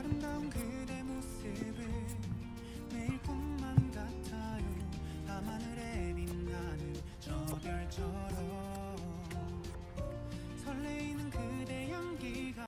아름다운 그대 모습을 매일 꿈만 같아요. 밤하늘에 빛나는 저 별처럼 설레이는 그대 향기가